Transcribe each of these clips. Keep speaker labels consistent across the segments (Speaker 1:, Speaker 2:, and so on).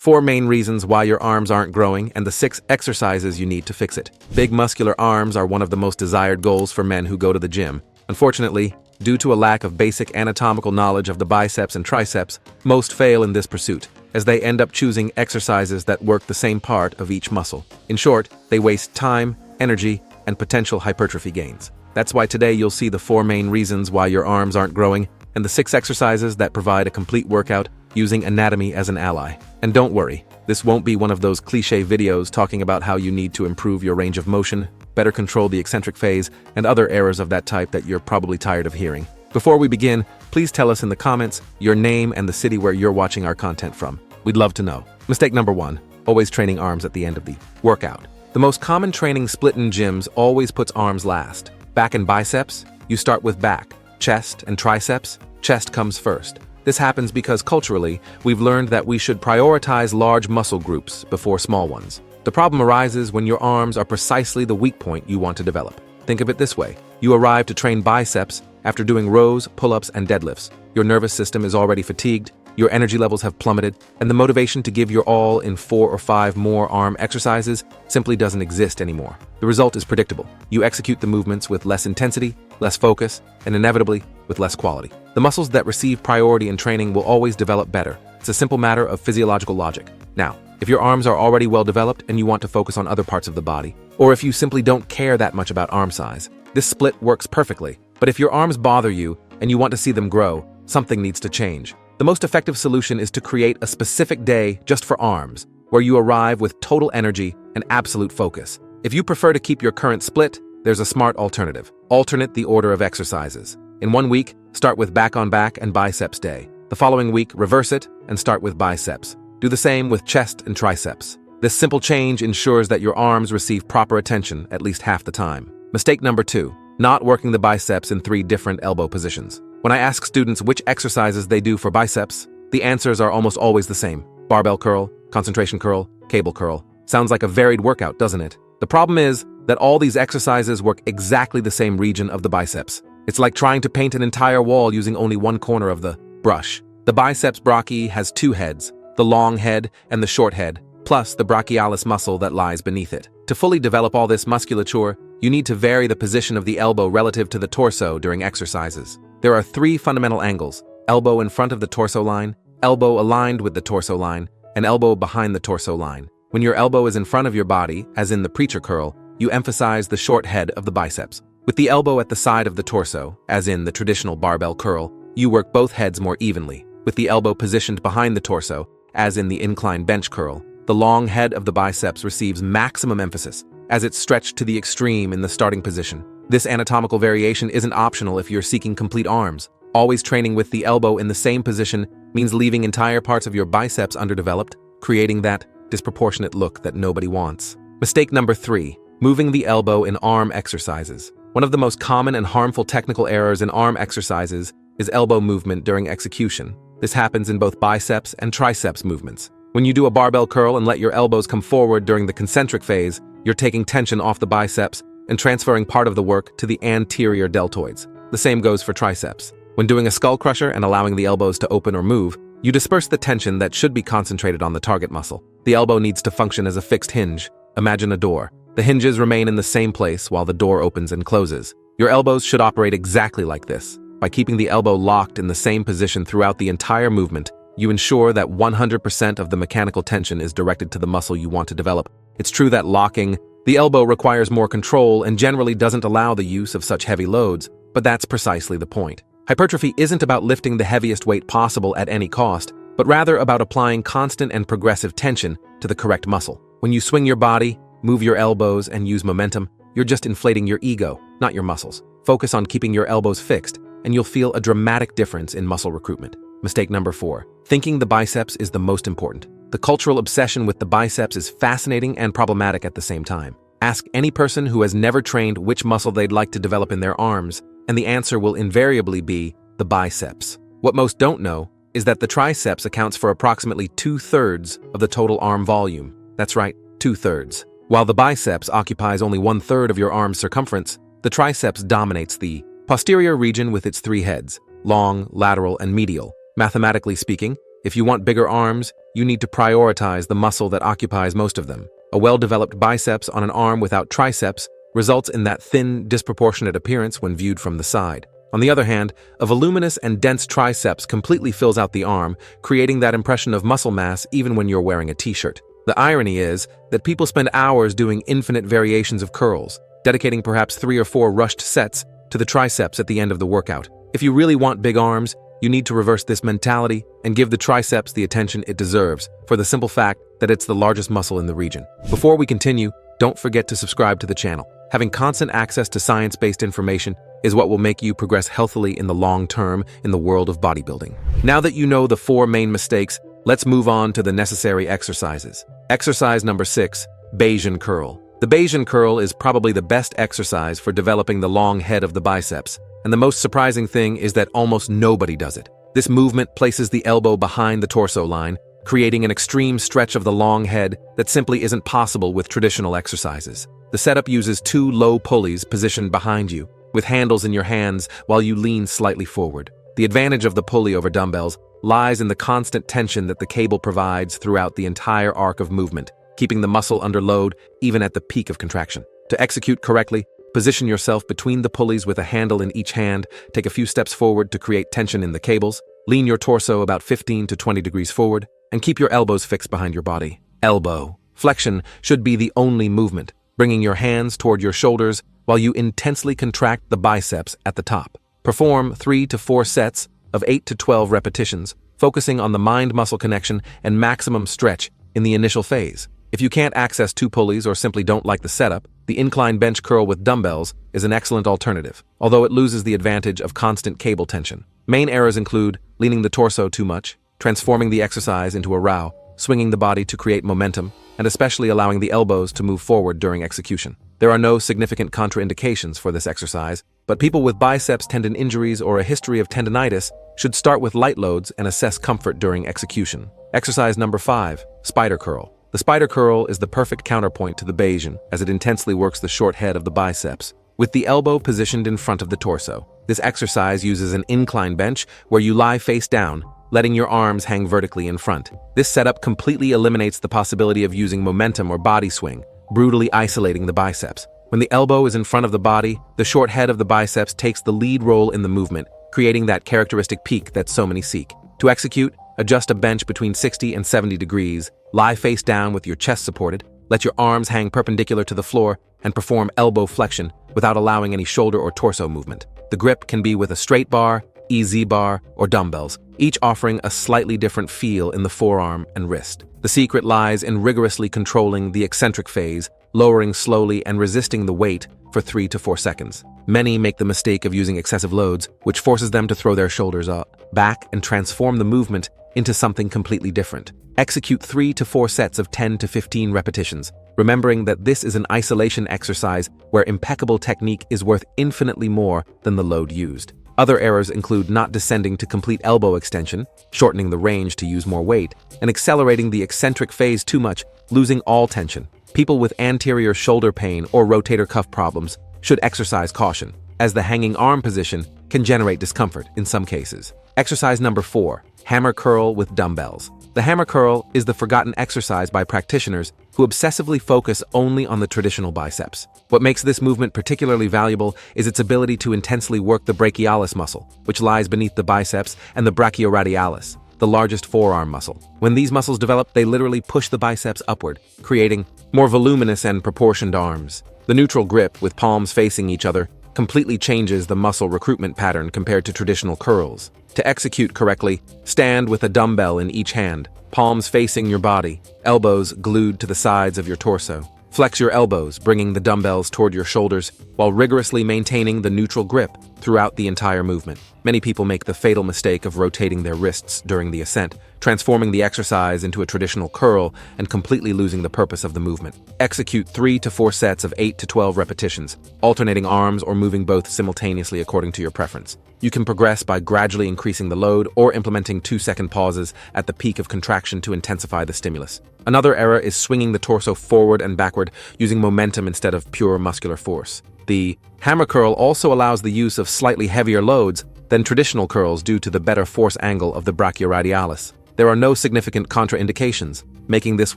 Speaker 1: 4 main reasons why your arms aren't growing, and the 6 exercises you need to fix it. Big muscular arms are one of the most desired goals for men who go to the gym. Unfortunately, due to a lack of basic anatomical knowledge of the biceps and triceps, most fail in this pursuit, as they end up choosing exercises that work the same part of each muscle. In short, they waste time, energy, and potential hypertrophy gains. That's why today you'll see the 4 main reasons why your arms aren't growing, and the 6 exercises that provide a complete workout using anatomy as an ally. And don't worry, this won't be one of those cliché videos talking about how you need to improve your range of motion, better control the eccentric phase, and other errors of that type that you're probably tired of hearing. Before we begin, please tell us in the comments your name and the city where you're watching our content from. We'd love to know. Mistake number 1, always training arms at the end of the workout. The most common training split in gyms always puts arms last. Back and biceps, you start with back. Chest and triceps, chest comes first. This happens because culturally, we've learned that we should prioritize large muscle groups before small ones. The problem arises when your arms are precisely the weak point you want to develop. Think of it this way. You arrive to train biceps after doing rows, pull-ups, and deadlifts. Your nervous system is already fatigued, your energy levels have plummeted, and the motivation to give your all in 4 or 5 more arm exercises simply doesn't exist anymore. The result is predictable. You execute the movements with less intensity, less focus, and inevitably with less quality. The muscles that receive priority in training will always develop better. It's a simple matter of physiological logic. Now, if your arms are already well developed and you want to focus on other parts of the body, or if you simply don't care that much about arm size, this split works perfectly. But if your arms bother you and you want to see them grow, something needs to change. The most effective solution is to create a specific day just for arms, where you arrive with total energy and absolute focus. If you prefer to keep your current split, there's a smart alternative. Alternate the order of exercises. In 1 week, start with back on back and biceps day. The following week, reverse it and start with biceps. Do the same with chest and triceps. This simple change ensures that your arms receive proper attention at least half the time. Mistake number 2, not working the biceps in 3 different elbow positions. When I ask students which exercises they do for biceps, the answers are almost always the same. Barbell curl, concentration curl, cable curl. Sounds like a varied workout, doesn't it? The problem is that all these exercises work exactly the same region of the biceps. It's like trying to paint an entire wall using only one corner of the brush. The biceps brachii has 2 heads, the long head and the short head, plus the brachialis muscle that lies beneath it. To fully develop all this musculature, you need to vary the position of the elbow relative to the torso during exercises. There are 3 fundamental angles: elbow in front of the torso line, elbow aligned with the torso line, and elbow behind the torso line. When your elbow is in front of your body, as in the preacher curl, you emphasize the short head of the biceps. With the elbow at the side of the torso, as in the traditional barbell curl, you work both heads more evenly. With the elbow positioned behind the torso, as in the incline bench curl, the long head of the biceps receives maximum emphasis, as it's stretched to the extreme in the starting position. This anatomical variation isn't optional if you're seeking complete arms. Always training with the elbow in the same position means leaving entire parts of your biceps underdeveloped, creating that disproportionate look that nobody wants. Mistake number 3, moving the elbow in arm exercises. One of the most common and harmful technical errors in arm exercises is elbow movement during execution. This happens in both biceps and triceps movements. When you do a barbell curl and let your elbows come forward during the concentric phase, you're taking tension off the biceps and transferring part of the work to the anterior deltoids. The same goes for triceps. When doing a skull crusher and allowing the elbows to open or move, you disperse the tension that should be concentrated on the target muscle. The elbow needs to function as a fixed hinge. Imagine a door. The hinges remain in the same place while the door opens and closes. Your elbows should operate exactly like this. By keeping the elbow locked in the same position throughout the entire movement, you ensure that 100% of the mechanical tension is directed to the muscle you want to develop. It's true that locking the elbow requires more control and generally doesn't allow the use of such heavy loads, but that's precisely the point. Hypertrophy isn't about lifting the heaviest weight possible at any cost, but rather about applying constant and progressive tension to the correct muscle. When you swing your body, move your elbows, and use momentum, you're just inflating your ego, not your muscles. Focus on keeping your elbows fixed, and you'll feel a dramatic difference in muscle recruitment. Mistake number 4, thinking the biceps is the most important. The cultural obsession with the biceps is fascinating and problematic at the same time. Ask any person who has never trained which muscle they'd like to develop in their arms, and the answer will invariably be the biceps. What most don't know is that the triceps accounts for approximately 2/3 of the total arm volume. That's right, 2/3. While the biceps occupies only 1/3 of your arm's circumference, the triceps dominates the posterior region with its 3 heads: long, lateral, and medial. Mathematically speaking, If you want bigger arms, you need to prioritize the muscle that occupies most of them. A well-developed biceps on an arm without triceps results in that thin, disproportionate appearance when viewed from the side. On the other hand, a voluminous and dense triceps completely fills out the arm, creating that impression of muscle mass even when you're wearing a t-shirt. The irony is that people spend hours doing infinite variations of curls, dedicating perhaps 3 or 4 rushed sets to the triceps at the end of the workout. If you really want big arms, you need to reverse this mentality and give the triceps the attention it deserves, for the simple fact that it's the largest muscle in the region. Before we continue, don't forget to subscribe to the channel. Having constant access to science-based information is what will make you progress healthily in the long term in the world of bodybuilding. Now that you know the 4 main mistakes, let's move on to the necessary exercises. Exercise number 6, Bayesian curl. The Bayesian curl is probably the best exercise for developing the long head of the biceps, and the most surprising thing is that almost nobody does it. This movement places the elbow behind the torso line, creating an extreme stretch of the long head that simply isn't possible with traditional exercises. The setup uses 2 low pulleys positioned behind you, with handles in your hands while you lean slightly forward. The advantage of the pulley over dumbbells lies in the constant tension that the cable provides throughout the entire arc of movement, keeping the muscle under load even at the peak of contraction. To execute correctly, position yourself between the pulleys with a handle in each hand, take a few steps forward to create tension in the cables, lean your torso about 15 to 20 degrees forward, and keep your elbows fixed behind your body. Elbow flexion should be the only movement, bringing your hands toward your shoulders while you intensely contract the biceps at the top. Perform 3 to 4 sets of 8 to 12 repetitions, focusing on the mind-muscle connection and maximum stretch in the initial phase. If you can't access 2 pulleys or simply don't like the setup, the incline bench curl with dumbbells is an excellent alternative, although it loses the advantage of constant cable tension. Main errors include leaning the torso too much, transforming the exercise into a row, swinging the body to create momentum, and especially allowing the elbows to move forward during execution. There are no significant contraindications for this exercise, but people with biceps tendon injuries or a history of tendinitis should start with light loads and assess comfort during execution. Exercise number 5, spider curl. The spider curl is the perfect counterpoint to the Bayesian, as it intensely works the short head of the biceps, with the elbow positioned in front of the torso. This exercise uses an incline bench where you lie face down, letting your arms hang vertically in front. This setup completely eliminates the possibility of using momentum or body swing, brutally isolating the biceps. When the elbow is in front of the body, the short head of the biceps takes the lead role in the movement, creating that characteristic peak that so many seek. To execute, adjust a bench between 60 and 70 degrees, lie face down with your chest supported, let your arms hang perpendicular to the floor, and perform elbow flexion without allowing any shoulder or torso movement. The grip can be with a straight bar, EZ bar, or dumbbells, each offering a slightly different feel in the forearm and wrist. The secret lies in rigorously controlling the eccentric phase, lowering slowly and resisting the weight for 3 to 4 seconds. Many make the mistake of using excessive loads, which forces them to throw their shoulders back and transform the movement into something completely different. Execute 3 to 4 sets of 10 to 15 repetitions, remembering that this is an isolation exercise where impeccable technique is worth infinitely more than the load used. Other errors include not descending to complete elbow extension, shortening the range to use more weight, and accelerating the eccentric phase too much, losing all tension. People with anterior shoulder pain or rotator cuff problems should exercise caution, as the hanging arm position can generate discomfort in some cases. Exercise number 4, hammer curl with dumbbells. The hammer curl is the forgotten exercise by practitioners who obsessively focus only on the traditional biceps. What makes this movement particularly valuable is its ability to intensely work the brachialis muscle, which lies beneath the biceps, and the brachioradialis, the largest forearm muscle. When these muscles develop, they literally push the biceps upward, creating more voluminous and proportioned arms. The neutral grip, with palms facing each other, completely changes the muscle recruitment pattern compared to traditional curls. To execute correctly, stand with a dumbbell in each hand, palms facing your body, elbows glued to the sides of your torso. Flex your elbows, bringing the dumbbells toward your shoulders while rigorously maintaining the neutral grip throughout the entire movement. Many people make the fatal mistake of rotating their wrists during the ascent, transforming the exercise into a traditional curl and completely losing the purpose of the movement. Execute 3 to 4 sets of 8 to 12 repetitions, alternating arms or moving both simultaneously according to your preference. You can progress by gradually increasing the load or implementing 2-second pauses at the peak of contraction to intensify the stimulus. Another error is swinging the torso forward and backward using momentum instead of pure muscular force. The hammer curl also allows the use of slightly heavier loads than traditional curls due to the better force angle of the brachioradialis. There are no significant contraindications, making this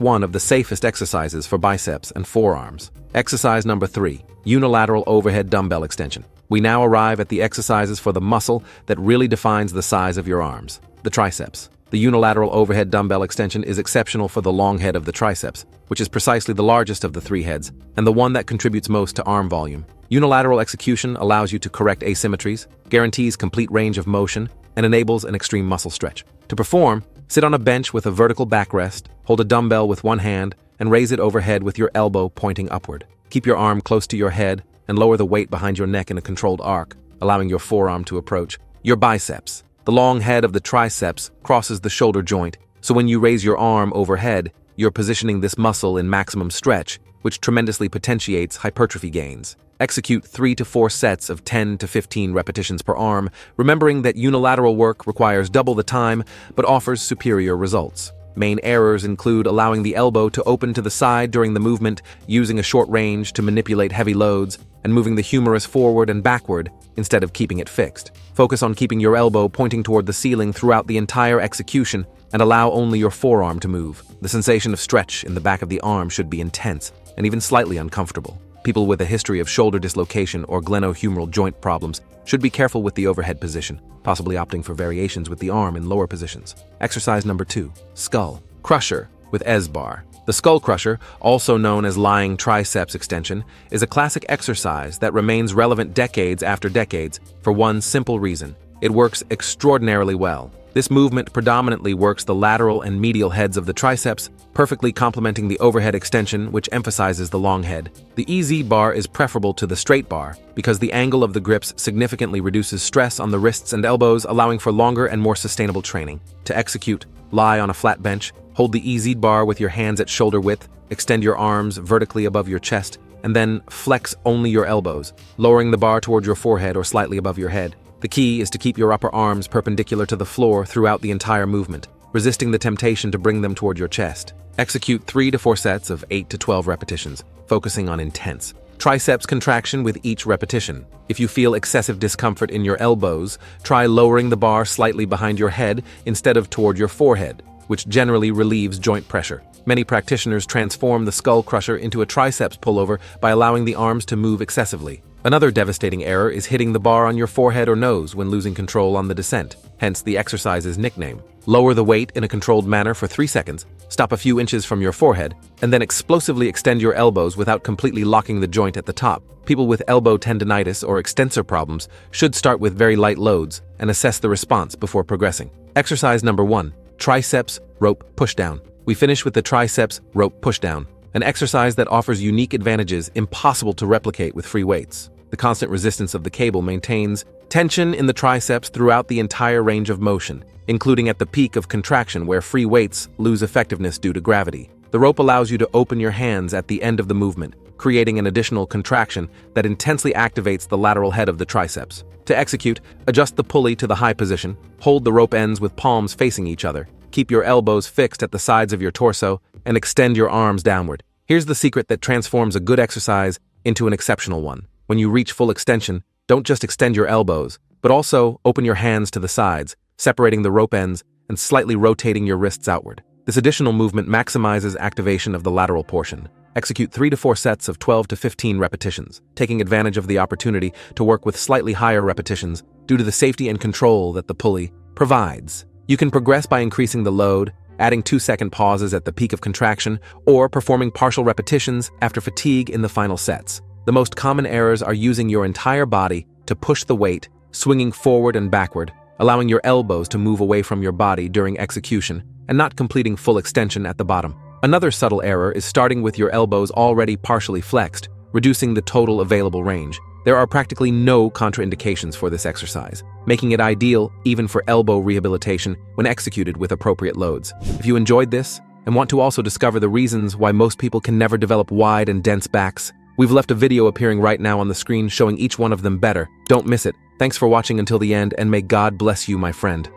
Speaker 1: one of the safest exercises for biceps and forearms. Exercise number 3, unilateral overhead dumbbell extension. We now arrive at the exercises for the muscle that really defines the size of your arms, the triceps. The unilateral overhead dumbbell extension is exceptional for the long head of the triceps, which is precisely the largest of the 3 heads, and the one that contributes most to arm volume. Unilateral execution allows you to correct asymmetries, guarantees complete range of motion, and enables an extreme muscle stretch. To perform, sit on a bench with a vertical backrest, hold a dumbbell with one hand, and raise it overhead with your elbow pointing upward. Keep your arm close to your head and lower the weight behind your neck in a controlled arc, allowing your forearm to approach your biceps. The long head of the triceps crosses the shoulder joint, so when you raise your arm overhead, you're positioning this muscle in maximum stretch, which tremendously potentiates hypertrophy gains. Execute 3 to 4 sets of 10 to 15 repetitions per arm, remembering that unilateral work requires double the time but offers superior results. Main errors include allowing the elbow to open to the side during the movement, using a short range to manipulate heavy loads, and moving the humerus forward and backward instead of keeping it fixed. Focus on keeping your elbow pointing toward the ceiling throughout the entire execution and allow only your forearm to move. The sensation of stretch in the back of the arm should be intense and even slightly uncomfortable. People with a history of shoulder dislocation or glenohumeral joint problems should be careful with the overhead position, possibly opting for variations with the arm in lower positions. Exercise number 2, skull crusher with S-bar. The skull crusher, also known as lying triceps extension, is a classic exercise that remains relevant decades after decades for one simple reason: it works extraordinarily well. This movement predominantly works the lateral and medial heads of the triceps, perfectly complementing the overhead extension, which emphasizes the long head. The EZ bar is preferable to the straight bar because the angle of the grips significantly reduces stress on the wrists and elbows, allowing for longer and more sustainable training. To execute, lie on a flat bench, hold the EZ bar with your hands at shoulder width, extend your arms vertically above your chest, and then flex only your elbows, lowering the bar toward your forehead or slightly above your head. The key is to keep your upper arms perpendicular to the floor throughout the entire movement, resisting the temptation to bring them toward your chest. Execute 3 to 4 sets of 8 to 12 repetitions, focusing on intense triceps contraction with each repetition. If you feel excessive discomfort in your elbows, try lowering the bar slightly behind your head instead of toward your forehead, which generally relieves joint pressure. Many practitioners transform the skull crusher into a triceps pullover by allowing the arms to move excessively. Another devastating error is hitting the bar on your forehead or nose when losing control on the descent, hence the exercise's nickname. Lower the weight in a controlled manner for 3 seconds, stop a few inches from your forehead, and then explosively extend your elbows without completely locking the joint at the top. People with elbow tendinitis or extensor problems should start with very light loads and assess the response before progressing. Exercise number 1, triceps rope pushdown. We finish with the triceps rope pushdown, an exercise that offers unique advantages impossible to replicate with free weights. The constant resistance of the cable maintains tension in the triceps throughout the entire range of motion, including at the peak of contraction where free weights lose effectiveness due to gravity. The rope allows you to open your hands at the end of the movement, creating an additional contraction that intensely activates the lateral head of the triceps. To execute, adjust the pulley to the high position, hold the rope ends with palms facing each other, keep your elbows fixed at the sides of your torso, and extend your arms downward. Here's the secret that transforms a good exercise into an exceptional one. When you reach full extension, don't just extend your elbows, but also open your hands to the sides, separating the rope ends and slightly rotating your wrists outward. This additional movement maximizes activation of the lateral portion. Execute 3 to 4 sets of 12 to 15 repetitions, taking advantage of the opportunity to work with slightly higher repetitions due to the safety and control that the pulley provides. You can progress by increasing the load, adding 2-second pauses at the peak of contraction, or performing partial repetitions after fatigue in the final sets. The most common errors are using your entire body to push the weight, swinging forward and backward, allowing your elbows to move away from your body during execution, and not completing full extension at the bottom. Another subtle error is starting with your elbows already partially flexed, reducing the total available range. There are practically no contraindications for this exercise, making it ideal even for elbow rehabilitation when executed with appropriate loads. If you enjoyed this and want to also discover the reasons why most people can never develop wide and dense backs, we've left a video appearing right now on the screen showing each one of them better. Don't miss it. Thanks for watching until the end, and may God bless you, my friend.